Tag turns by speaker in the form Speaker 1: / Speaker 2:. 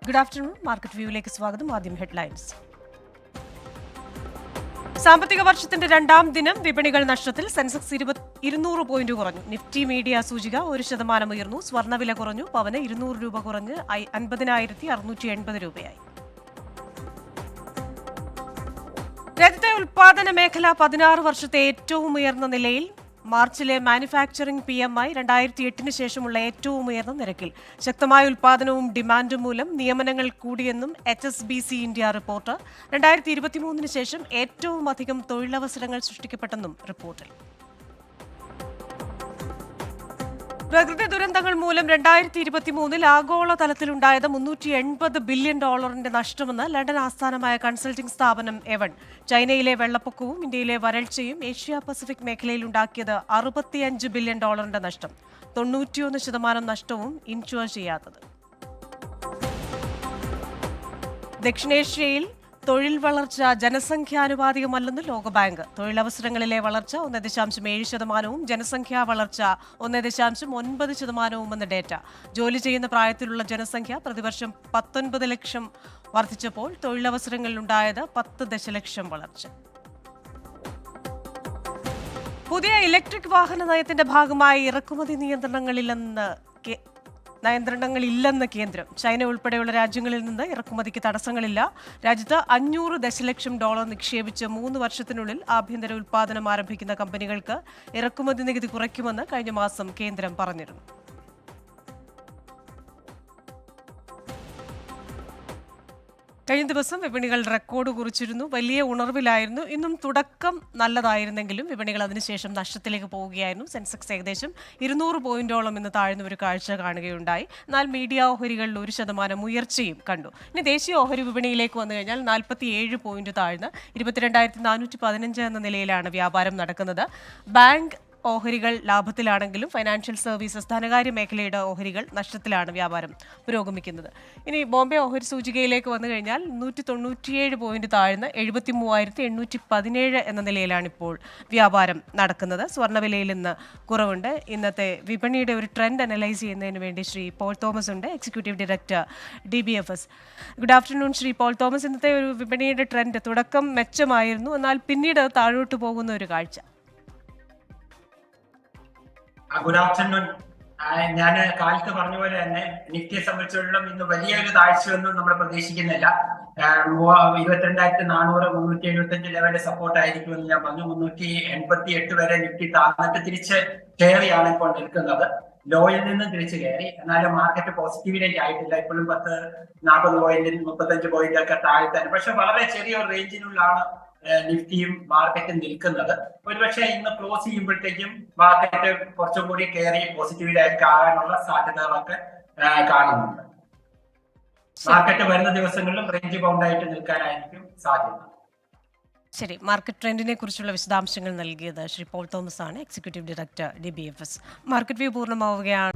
Speaker 1: Good afternoon. Market വ്യൂവിലേക്ക് സ്വാഗതം. ആദ്യം headlines. സാമ്പത്തിക വർഷത്തിന്റെ രണ്ടാം ദിനം വിപണികൾ നഷ്ടത്തിൽ. സെൻസെക്സ് 200 പോയിന്റ് കുറഞ്ഞു. നിഫ്റ്റി മീഡിയ സൂചിക 1% ഉയർന്നു. സ്വർണ്ണവില കുറഞ്ഞു. പവന് 200 രൂപ കുറഞ്ഞ് 50,680 രൂപയായി. രാജ്യത്തെ ഉൽപാദന മേഖല 16 വർഷത്തെ ഏറ്റവും ഉയർന്ന നിലയിൽ. മാർച്ചിലെ മാനുഫാക്ചറിംഗ് PMI 2008 ശേഷമുള്ള ഏറ്റവും ഉയർന്ന നിരക്കിൽ. ശക്തമായ ഉൽപാദനവും ഡിമാൻഡും മൂലം നിയമനങ്ങൾ കൂടിയെന്നും HSBC ഇന്ത്യ റിപ്പോർട്ട്. 2023 ശേഷം ഏറ്റവും അധികം തൊഴിലവസരങ്ങൾ സൃഷ്ടിക്കപ്പെട്ടെന്നും റിപ്പോർട്ടിൽ. പ്രകൃതി ദുരന്തങ്ങൾ മൂലം 2023 ആഗോള തലത്തിലുണ്ടായത് $380 ബില്യൺ നഷ്ടമെന്ന് ലണ്ടൻ ആസ്ഥാനമായ കൺസൾട്ടിംഗ് സ്ഥാപനം എവൺ. ചൈനയിലെ വെള്ളപ്പൊക്കവും ഇന്ത്യയിലെ വരൾച്ചയും ഏഷ്യ പസഫിക് മേഖലയിൽ ഉണ്ടാക്കിയത് $65 ബില്യൺ നഷ്ടം. 91% നഷ്ടവും ഇൻഷുർ ചെയ്യാത്തത്. ദക്ഷിണേഷ്യയിൽ തൊഴിൽ വളർച്ച ജനസംഖ്യാനുപാതികമല്ലെന്ന് ലോകബാങ്ക്. തൊഴിലവസരങ്ങളിലെ വളർച്ച 1.7%, ജനസംഖ്യാ വളർച്ച 1.9%. ഡേറ്റ. ജോലി ചെയ്യുന്ന പ്രായത്തിലുള്ള ജനസംഖ്യ പ്രതിവർഷം 19 ലക്ഷം വർദ്ധിച്ചപ്പോൾ തൊഴിലവസരങ്ങളിലുണ്ടായത് 10 ദശലക്ഷം വളർച്ച. പുതിയ ഇലക്ട്രിക് വാഹന നയത്തിന്റെ ഭാഗമായി ഇറക്കുമതി നിയന്ത്രണങ്ങളില്ലെന്ന് കേന്ദ്രം. ചൈന ഉൾപ്പെടെയുള്ള രാജ്യങ്ങളിൽ നിന്ന് ഇറക്കുമതിക്ക് തടസ്സങ്ങളില്ല. രാജ്യത്ത് $500 ദശലക്ഷം നിക്ഷേപിച്ച് 3 വർഷത്തിനുള്ളിൽ ആഭ്യന്തര ഉൽപ്പാദനം ആരംഭിക്കുന്ന കമ്പനികൾക്ക് ഇറക്കുമതി നികുതി കുറയ്ക്കുമെന്ന് കഴിഞ്ഞ മാസം കേന്ദ്രം പറഞ്ഞിരുന്നു. കഴിഞ്ഞ ദിവസം വിപണികൾ റെക്കോർഡ് കുറിച്ചിരുന്നു. വലിയ ഉണർവിലായിരുന്നു. ഇന്നും തുടക്കം നല്ലതായിരുന്നെങ്കിലും വിപണികൾ അതിനുശേഷം നഷ്ടത്തിലേക്ക് പോവുകയായിരുന്നു. സെൻസെക്സ് ഏകദേശം 200 പോയിന്റോളം ഇന്ന് താഴ്ന്ന ഒരു കാഴ്ച കാണുകയുണ്ടായി. എന്നാൽ മീഡിയ ഓഹരികളിൽ 1% ഉയർച്ചയും കണ്ടു. ഇനി ദേശീയ ഓഹരി വിപണിയിലേക്ക് വന്നു കഴിഞ്ഞാൽ 47 പോയിന്റ് താഴ്ന്ന് 22,415 എന്ന നിലയിലാണ് വ്യാപാരം നടക്കുന്നത്. ബാങ്ക് ഓഹരികൾ ലാഭത്തിലാണെങ്കിലും ഫൈനാൻഷ്യൽ സർവീസസ്, ധനകാര്യ മേഖലയുടെ ഓഹരികൾ നഷ്ടത്തിലാണ് വ്യാപാരം പുരോഗമിക്കുന്നത്. ഇനി ബോംബെ ഓഹരി സൂചികയിലേക്ക് വന്നു കഴിഞ്ഞാൽ 197 പോയിന്റ് താഴ്ന്ന് 73,817 എന്ന നിലയിലാണ് ഇപ്പോൾ വ്യാപാരം നടക്കുന്നത്. സ്വർണ്ണവിലയിൽ ഇന്ന് കുറവുണ്ട്. ഇന്നത്തെ വിപണിയുടെ ഒരു ട്രെൻഡ് അനലൈസ് ചെയ്യുന്നതിന് വേണ്ടി ശ്രീ പോൾ തോമസ് ഉണ്ട്, executive director DBFS. Good afternoon Shri Paul Thomas. ഇന്നത്തെ ഒരു വിപണിയുടെ ട്രെൻഡ് തുടക്കം മെച്ചമായിരുന്നു, എന്നാൽ പിന്നീട് താഴോട്ട് പോകുന്ന ഒരു കാഴ്ച.
Speaker 2: Good afternoon. ഞാൻ കാലത്ത് പറഞ്ഞ പോലെ തന്നെ നിഫ്റ്റിയെ സംബന്ധിച്ചിടത്തോളം ഇന്ന് വലിയൊരു താഴ്ചയൊന്നും നമ്മൾ പ്രതീക്ഷിക്കുന്നില്ല. 22,400 375 ലെവലിൽ സപ്പോർട്ട് ആയിരിക്കുമെന്ന് ഞാൻ പറഞ്ഞു. 388 വരെ നിഫ്റ്റി താഴ്ന്നിട്ട് തിരിച്ച് കയറിയാണ് ഇപ്പോൾ നിൽക്കുന്നത്. ലോയിൽ നിന്നും തിരിച്ചു കയറി. എന്നാലും മാർക്കറ്റ് പോസിറ്റീവിലേക്ക് ആയിട്ടില്ല. ഇപ്പോഴും 40 പോയിന്റ് 35 പോയിന്റ് ഒക്കെ താഴ്ത്താൻ, പക്ഷെ വളരെ ചെറിയൊരു റേഞ്ചിനുള്ളിലാണ് നിഫ്റ്റിയും മാർക്കറ്റും നിൽക്കുന്നത്. ഒരുപക്ഷെ ഇന്ന് ക്ലോസ് ചെയ്യുമ്പോഴത്തേക്കും മാർക്കറ്റ് കുറച്ചും കൂടി കയറി പോസിറ്റീവിലേക്ക് ആകാനുള്ള സാധ്യതകളൊക്കെ കാണുന്നുണ്ട്. മാർക്കറ്റ് വരുന്ന ദിവസങ്ങളിലും റേഞ്ച് ബൗണ്ടായിട്ട് നിൽക്കാനായിരിക്കും സാധ്യത.
Speaker 1: ശരി, മാർക്കറ്റ് ട്രെൻഡിനെ കുറിച്ചുള്ള വിശദാംശങ്ങൾ നൽകിയത് ശ്രീ പോൾ തോമസ് ആണ്, executive director DBFS. Market view പൂർണ്ണമാവുകയാണ്.